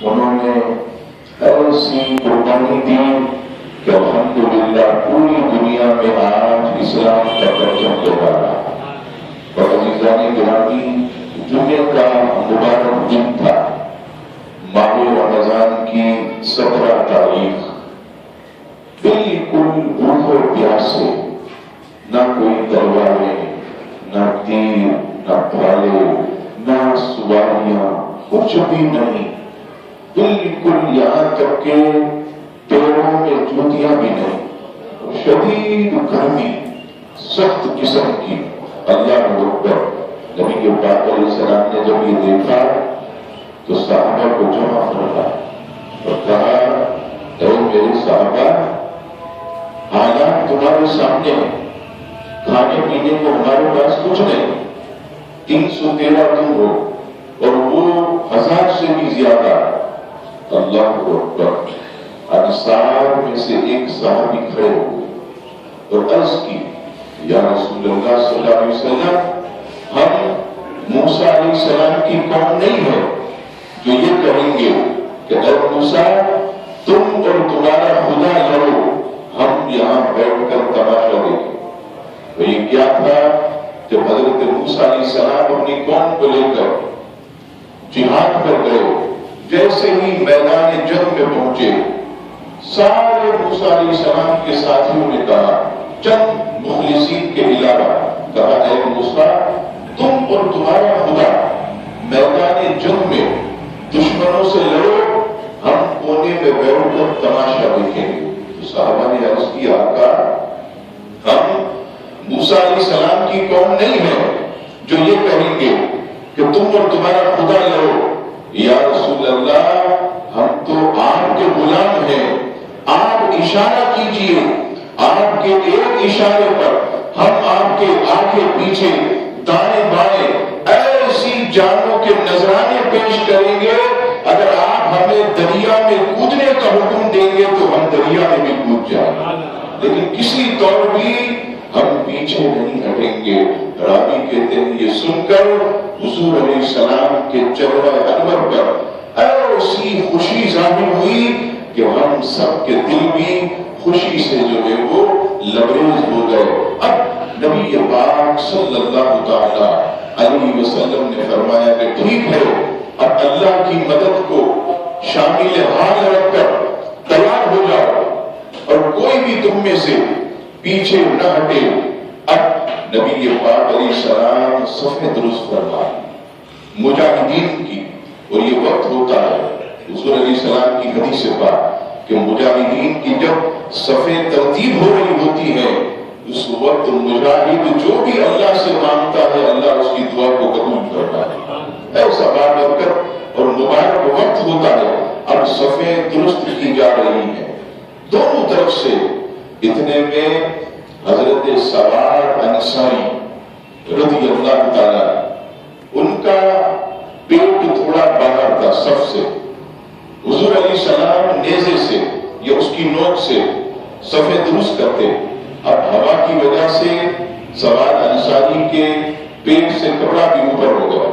انہوں نے ایسی قربانی دی کہ الحمدللہ پوری دنیا میں آج اسلام کا پرچم لہرا رہا۔ اور عزیزان گرامی، جمعے کا مبارک دن تھا، ماہ رمضان کی 17 تاریخ۔ بالکل بھوک اور پیاس سے، نہ کوئی تلواریں، نہ تیر، نہ بھالے، نہ سواریاں، کچھ بھی نہیں، بالکل یہاں تک کہ پیروں میں جوتیاں بھی نہیں، شدید گرمی، سخت قسم کی۔ اللہ اکبر۔ نبی کے پاک علیہ السلام نے جب یہ دیکھا تو صحابہ کو جمع فرمایا اور کہا، اے میرے صحابہ، حالات تمہارے سامنے ہیں، کھانے پینے کو ہمارے پاس کچھ نہیں، 313 دن ہو اور وہ 1000 سے بھی زیادہ۔ اللہ اکبر۔ انصار میں سے ایک صحابی کھڑے ہوئے اور عرض کی، یا رسول اللہ صلی اللہ علیہ وسلم، ہم موسیٰ علیہ السلام کی قوم نہیں ہے جو یہ کہیں گے کہ اے موسیٰ تم اور تمہارا خدا لڑو، ہم یہاں بیٹھ کر تماشا دیکھیں۔ تو یہ کیا تھا؟ جب حضرت موسیٰ علیہ السلام اپنی قوم کو لے کر جہاد پر گئے، جیسے ہی میدان جنگ میں پہنچے، سارے موسیٰ علیہ السلام کے ساتھیوں نے کہا، چند مخلصین کے علاوہ، کہا اے موسیٰ تم اور تمہارا خدا میدان جنگ میں دشمنوں سے لڑو، ہم کونے میں بیٹھ کر تماشا دیکھیں گے۔ تو صحابہ نے عرض کیا، آقا ہم موسیٰ علیہ السلام کی قوم نہیں ہے جو یہ کہیں گے کہ تم اور تمہارا خدا لڑو۔ یا رسول اللہ، ہم تو آپ کے غلام ہیں، آپ اشارہ کیجئے، آپ کے ایک اشارے پر ہم آپ کے آگے پیچھے دائیں بائیں ایسی جانوں کے نذرانے پیش کریں گے، اگر آپ ہمیں دریا میں کودنے کا حکم دیں گے تو ہم دریا میں بھی کود جائیں گے، لیکن کسی طور بھی ہم پیچھے نہیں ہٹیں گے۔ راوی کہتے ہیں یہ سن کر حضور علیہ السلام کے چہرہ انور پر ایسی خوشی ظاہر ہوئی کہ ہم سب کے دل بھی خوشی سے جو ہے وہ لبریز ہو گئے۔ اب نبی پاک صلی اللہ تعالی علیہ وسلم نے فرمایا کہ ٹھیک ہے، اب اللہ کی مدد کو شامل حال رکھ کر تیار ہو جاؤ اور کوئی بھی تم میں سے پیچھے نہ ہٹے۔ اب نبی پاک علیہ السلام صفیں درست فرما مجاہدین کی، اور یہ وقت ہوتا ہے حضور علیہ السلام کی حدیث سے پاک کہ مجاہدین کی جب صفیں ترتیب ہو رہی ہوتی ہیں، اس وقت مجاہد جو بھی اللہ سے مانگتا ہے اللہ اس کی دعا کو قبول کرتا ہے۔ ایسا بابرکت اور مبارک وقت ہوتا ہے۔ اب صفیں درست کی جا رہی ہیں دونوں طرف سے، اتنے میں حضرت سواد انصاری رضی اللہ تعالی، ان کا پیٹ تھوڑا باہر تھا صف سے، حضور علیہ السلام نیزے سے یا اس کی نوک سے صفیں درست کرتے۔ اب ہوا کی وجہ سے سواد انصاری کے پیٹ سے کپڑا بھی اوپر ہو گیا۔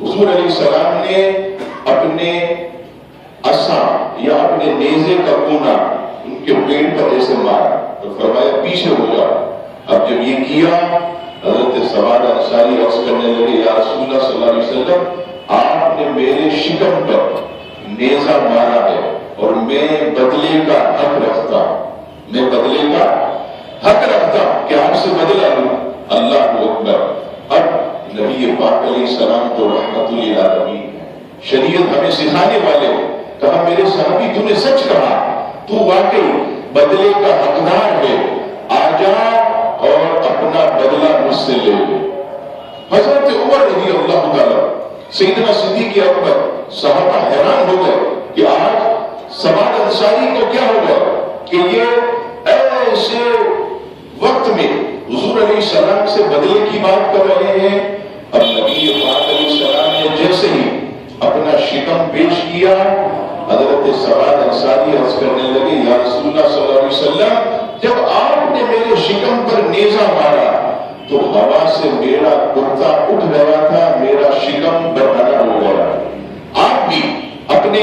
حضور علیہ السلام نے اپنے عصا یا اپنے نیزے کا کونا ان کے پیٹ پر ایسے مارا تو فرمایا پیچھے ہو جاؤ۔ اب جب یہ کیا، حضرت سواد انصاری عرض کرنے لگے، یا رسول اللہ صلی اللہ علیہ وسلم، آپ نے میرے شکم پر نیزہ مارا ہے اور میں بدلے کا حق رکھتا ہوں، میں بدلے کا حق رکھتا ہوں کہ آپ سے بدلہ لوں۔ اللہ اکبر۔ اب نبی پاک علیہ السلام تو رحمت للعالمین ہے، شریعت ہمیں سکھانے والے، کہا میرے صحابی تو نے سچ کہا، تو واقعی بدلے کا حقدار ہے، آ جا اور اپنا بدلہ مجھ سے لے لے۔ حضرت عمر رضی اللہ تعالیٰ، سیدنا صدیق اکبر، صحابہ حیران ہو گئے کہ آج سواد انصاری کو کیا ہو گیا کہ یہ ایسے وقت میں حضور علیہ السلام سے بدلے کی بات کر رہے ہیں۔ اب نبی پاک علیہ السلام نے جیسے ہی اپنا شکم پیش کیا، حضرت سواد انصاری عرض کرنے لگے، یا رسول اللہ صلی اللہ علیہ وسلم، جب آپ نے میرے شکم پر نیزہ مارا تو ہوا سے میرا کرتا اٹھ گیا تھا، میرا شکم برہنہ ہو گیا۔ آپ بھی اپنے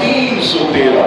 313।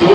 2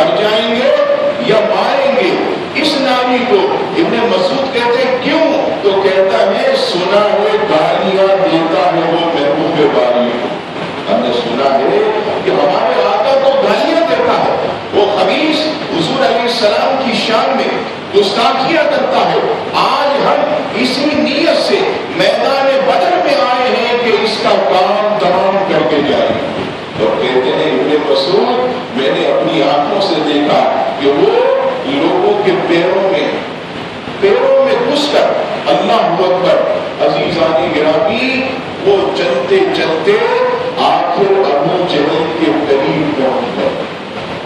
مر جائیں گے یا ماریں گے؟ اس نامی کو ابن مسعود کہتے ہیں کیوں؟ تو کہتا ہے سنا ہے گالیاں دیتا ہے وہ محبوب باری کو. ہم نے سنا ہے کہ ہمارے آقا کو گالیاں دیتا ہے، وہ خبیث حضور علیہ السلام کی شان میں گستاخیاں کرتا ہے. آج ہم اسی نیت سے میدان بدر میں آئے ہیں کہ اس کا کام تمام کر کے جائیں. تو کہتے ہیں ابن مسعود میں نے اپنی آنکھوں سے دیکھا کہ وہ لوگوں کے پیروں میں گھس کر اللہ اکبر عزیزان گرامی وہ چلتے چلتے آخر ابو جہل کے قریب پہنچ گئے.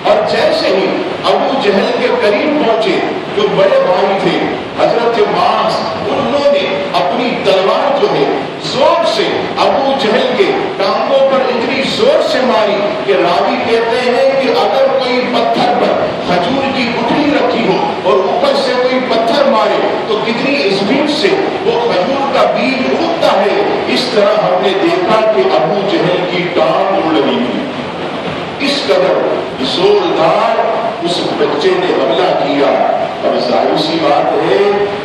اور جیسے ہی ابو جہل کے قریب پہنچے جو بڑے بھائی تھے حضرت معاذ، انہوں نے اپنی تلوار جو ہے زور سے ابو جہل کے ٹانگوں پر اتنی زور سے ماری کہ راوی کہتے ہیں کہ اگر کوئی پتھر پر کھجور کی گٹھلی رکھی ہو اور اوپر سے کوئی پتھر مارے تو کتنی اسپیڈ سے وہ کھجور کا بیج اڑتا ہے. اس طرح ہم نے دیکھا کہ ابو جہل کی ٹانگ اڑ رہی تھی. اس قدر زوردار اس بچے نے حملہ کیا. اور ظاہر سی بات ہے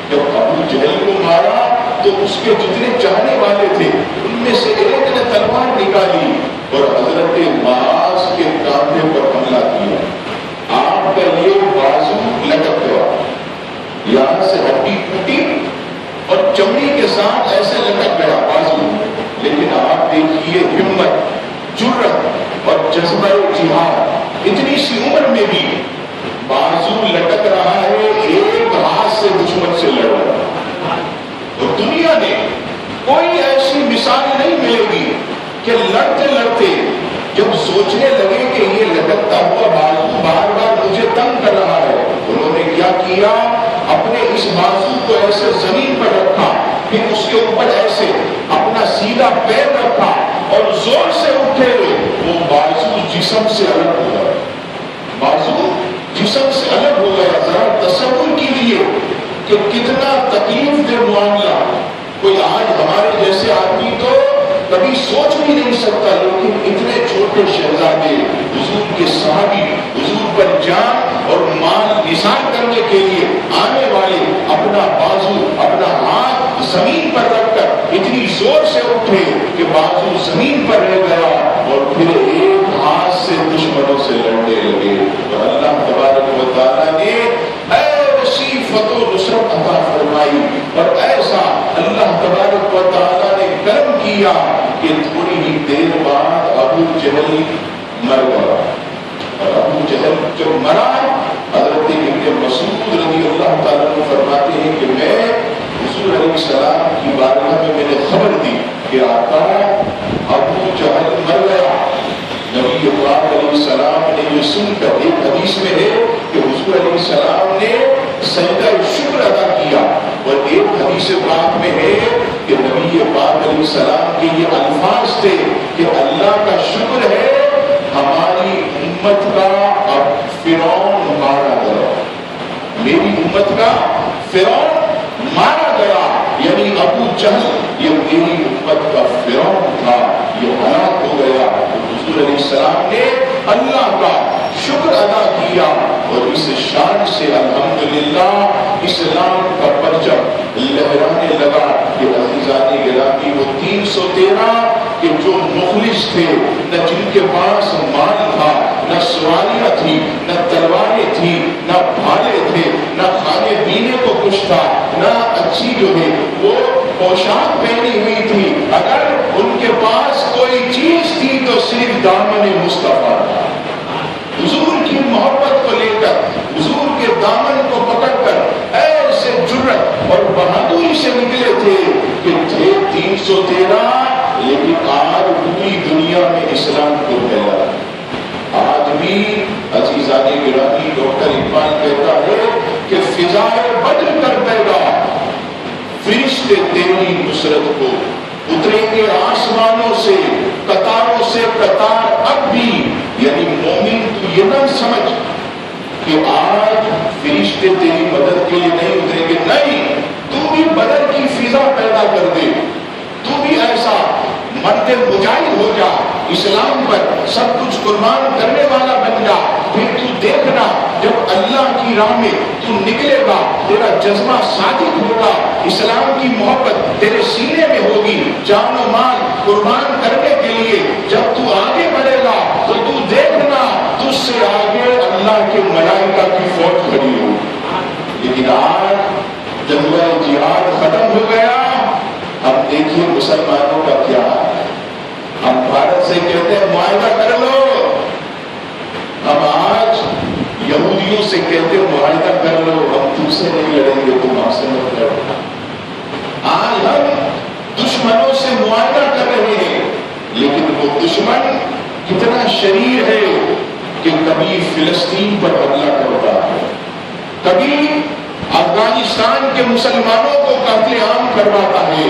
جب ابو جہل کو مارا تو اس کے جتنے چاہنے والے تھے ان میں سے ایک نے تلوار نکالی اور حضرت معاذ کے کاندھے پر حملہ کیا. آپ کا یہ بازو لٹک گیا، یہاں سے ہڈی ٹوٹی اور چمڑی کے ساتھ ایسے لٹک گیا بازو. لیکن آپ دیکھیے ہمت، جرأت اور جذبہ جہاد، اتنی سی عمر میں بھی بازو لٹک رہا ہے، ایک ہاتھ سے دشمن سے لڑ رہا ہے. اور دنیا میں کوئی ایسی مثال نہیں ملے گی کہ لڑتے لڑتے جب سوچنے لگے کہ یہ لٹکتا ہوا بازو بار بار مجھے تنگ کر رہا ہے، انہوں نے کیا کیا؟ اپنے اس بازو کو ایسے زمین پر رکھا، پھر اس کے اوپر ایسے اپنا سیدھا پیر رکھا اور زور سے اٹھے. وہ بازو جسم سے الگ ہو گیا، بازو جسم سے الگ ہو گیا. ذرا تصور کیجیے کہ کتنا تکلیف دہ معاملہ. کوئی آج ہمارے جیسے آدمی تو کبھی سوچ بھی نہیں سکتا، لیکن اتنے چھوٹے شہزادے حضور کے صحابی، حضور پر جان اور مال نثار کرنے کے لیے آنے والے اپنا بازو، اپنا ہاتھ زمین پر رکھ کر اتنی زور سے اٹھے کہ بازو زمین پر رہ گیا اور پھر ایک ہاتھ سے دشمنوں سے لڑنے لگے. اور اللہ تبارک و تعالیٰ نے ایسی فتح و نصرت عطا فرمائی اور ایسا اللہ تبارک و تعالیٰ نے کرم کیا کہ تھوڑی ہی دیر بعد ابو جہل مر گیا. اور ابو جہل جب مرا، حضرت ابن مسعود رضی اللہ تعالیٰ عنہ فرماتے ہیں کہ میں حضور علیہ السلام کی بارگاہ میں نے خبر دی کہ آقا ابو جہل مر گیا. نبی پاک علیہ السلام نے یہ سن کر، ایک حدیث میں ہے کہ حضور علیہ السلام نے سجدہ شکر ادا کیا، اور ایک حدیث پاک میں ہے کہ نبی پاک علیہ السلام کے یہ الفاظ تھے کہ اللہ کا شکر ہے ہماری امت کا اب فرعون مارا گیا، میری امت کا فرعون مارا گیا. یعنی ابو جہل یہ میری امت کا فرعون تھا، یہ ہلاک ہو گیا. حضور علیہ السلام نے اللہ کا شکر ادا کیا اور اس شان سے الحمدللہ اسلام کا پرچم لہرانے لگا کہ عزیزان گرامی وہ 313 کہ جو مخلص تھے، نہ جن کے پاس مال تھا، نہ سواریاں تھی، نہ تلواریں تھی، نہ بھالے تھے، نہ کھانے پینے کو کچھ تھا، نہ اچھی جو ہے وہ پوشاک پہنی ہوئی تھی، اگر ان کے پاس کوئی چیز تھی تو صرف دامن مصطفیٰ تھا. حضور کی محبت کو لے کر، حضور کے دامن کو پکڑ کر ایسے جرأت اور بہادری سے نکلے تھے کہ تھے 313، لیکن آج پوری دنیا میں اسلام کو پھیلا. آج بھی عزیزان گرامی ڈاکٹر اقبال کہتا ہے کہ فضائے بدر کر دے گا فرشتے تیری نصرت کو، اتریں گے آسمانوں سے قطاروں سے قطار اب بھی. یعنی مومن تو یہ نہ سمجھ کہ آج فرشتے تیری مدد کے لیے نہیں اتریں گے، نہیں، تو بھی بدر کی فضا پیدا کر دے، تو بھی ایسا مرد مجاہد ہو جا، اسلام پر سب کچھ قربان کرنے والا بن جا. پھر تو دیکھنا جب اللہ کی راہ میں تو نکلے گا تیرا جذبہ صادق ہوگا، اسلام کی محبت تیرے سینے میں ہوگی، جان و مال قربان کرنے کے لیے جب تو آگے بڑھے گا تو تو دیکھنا تجھ سے آگے اللہ کے ملائکہ کی فوج کھڑی ہوگی۔ لیکن آج جذبہ جہاد ختم ہو گیا، اب دیکھیے مسلمانوں کا کیا ہے۔ ہم بھارت سے کہتے ہیں معاہدہ کر لو، ہم آج یہودیوں سے کہتے ہیں معاہدہ کر لو، ہم تم سے نہیں لڑیں گے، تم ہم سے مت لڑو۔ آج ہم دشمنوں سے معاہدہ کر رہے ہیں، لیکن وہ دشمن کتنا شریر ہے کہ کبھی فلسطین پر حملہ کرتا ہے، کبھی افغانستان کے مسلمانوں کو قتل عام کرواتا ہے،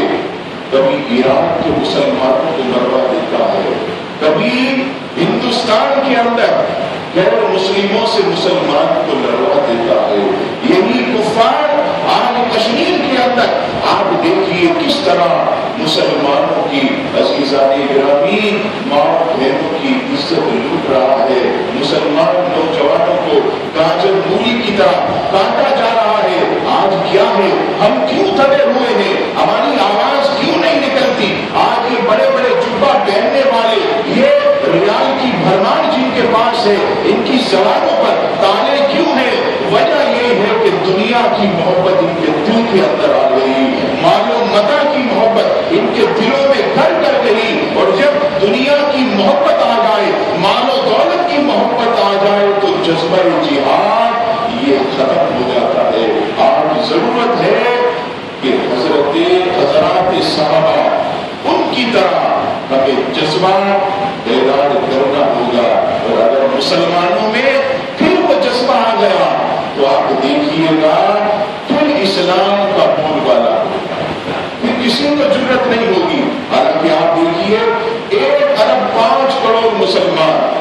کبھی عراق کے مسلمانوں کو مروا دیتا ہے، کبھی ہندوستان کے اندر غیر مسلموں سے مسلمان کو لڑوا دیتا ہے۔ یہی کفار آج کشمیر کے اندر آپ دیکھیے کس طرح مسلمانوں کی عزیزان گرامی ماں بہنوں کی عزت لوٹ رہا ہے، مسلمان نوجوانوں کو گاجر مولی کی طرح کاٹا جا رہا ہے۔ آج کیا ہے، ہم کیوں دبے ہوئے ہیں، ہماری آواز کیوں نہیں نکلتی؟ آج یہ بڑے بڑے جبہ پہننے والے، یہ ریال کی بھرمار جن کے پاس ہے، ان کی زبانوں پر تالے کیوں ہیں؟ وجہ یہ ہے کہ دنیا کی محبت ان کے دل کے اندر آ گئی، مال و متاع کی محبت ان کے دلوں میں گھر کر گئی، اور جب دنیا کی محبت آ جائے، مال و دولت کی محبت آ جائے تو جذبہ جہاد یہ ختم ہو جاتا ہے۔ آج ضرورت ہے کہ حضرات صحابہ ان کی طرح ہمیں جذبہ بیدار کرنا ہوگا، اور اگر مسلمانوں میں پھر وہ جذبہ آ گیا تو آپ دیکھیے گا پھر اسلام کا بول والا ہوگا، پھر کسی کو جرت نہیں ہوگی۔ حالانکہ آپ دیکھیے 1 ارب 5 کروڑ مسلمان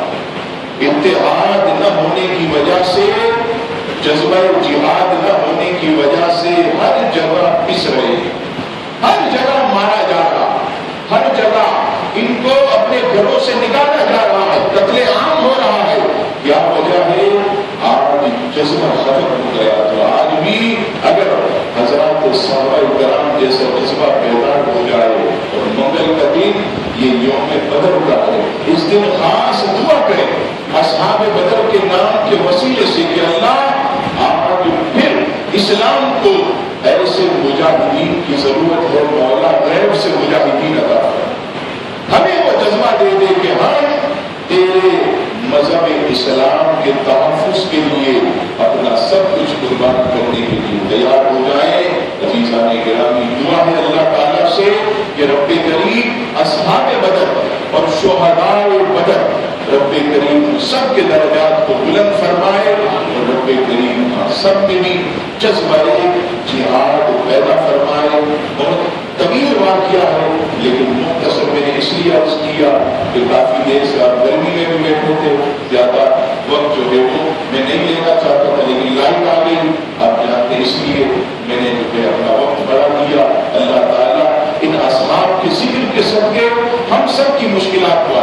اتحاد نہ ہونے کی وجہ سے، جذبہ جہاد نہ ہونے کی وجہ سے ہر جگہ پس رہے ہیں، ہر جگہ مارا جا رہا، ہر جگہ ان کو اپنے گھروں سے نکالا جا رہا ہے، قتل عام ہو رہا ہے۔ کیا وجہ ہے؟ آج جذبہ ختم ہو گیا۔ تو آج بھی اگر حضرات صحابہ کرام جیسا جذبہ بیدار ہو جائے، اور منگل کا دن یہ یوم بدر کا ہے، اس دن خاص دعا کریں اصحاب بدر کے نام کے وسیلے سے کہ اللہ آج پھر اسلام کو ایسے مجاہدین کی ضرورت ہے، مولا غیب سے مجاہدین عطا فرما، ہمیں وہ جذبہ دے دے کہ ہم تیرے مذہب اسلام کے تحفظ کے لیے اپنا سب کچھ قربان کرنے کے لیے تیار ہو جائیں۔ عزیزان گرامی، دعا ہے اللہ تعالیٰ سے کہ رب کریم اصحاب بدر اور شہداء بدر رب کریم سب کے درجات کو بلند فرمائے، اور رب کریم سب میں بھی جذبہ جہاد پیدا فرمائے۔ بہت طویل واقعہ ہے لیکن مختصر میں نے اس لیے عرض کیا کہ کافی دیر سے آپ گرمی میں بھی بیٹھے تھے، زیادہ وقت جو ہے وہ میں نہیں لینا چاہتا تھا، لیکن لائٹ آ گئی آپ جانتے ہیں، اس لیے میں نے جو ہے اپنا وقت بڑھا دیا۔ اللہ تعالیٰ ان اصحاب کے ذکر کے صدقے ہم سب کی مشکلات کو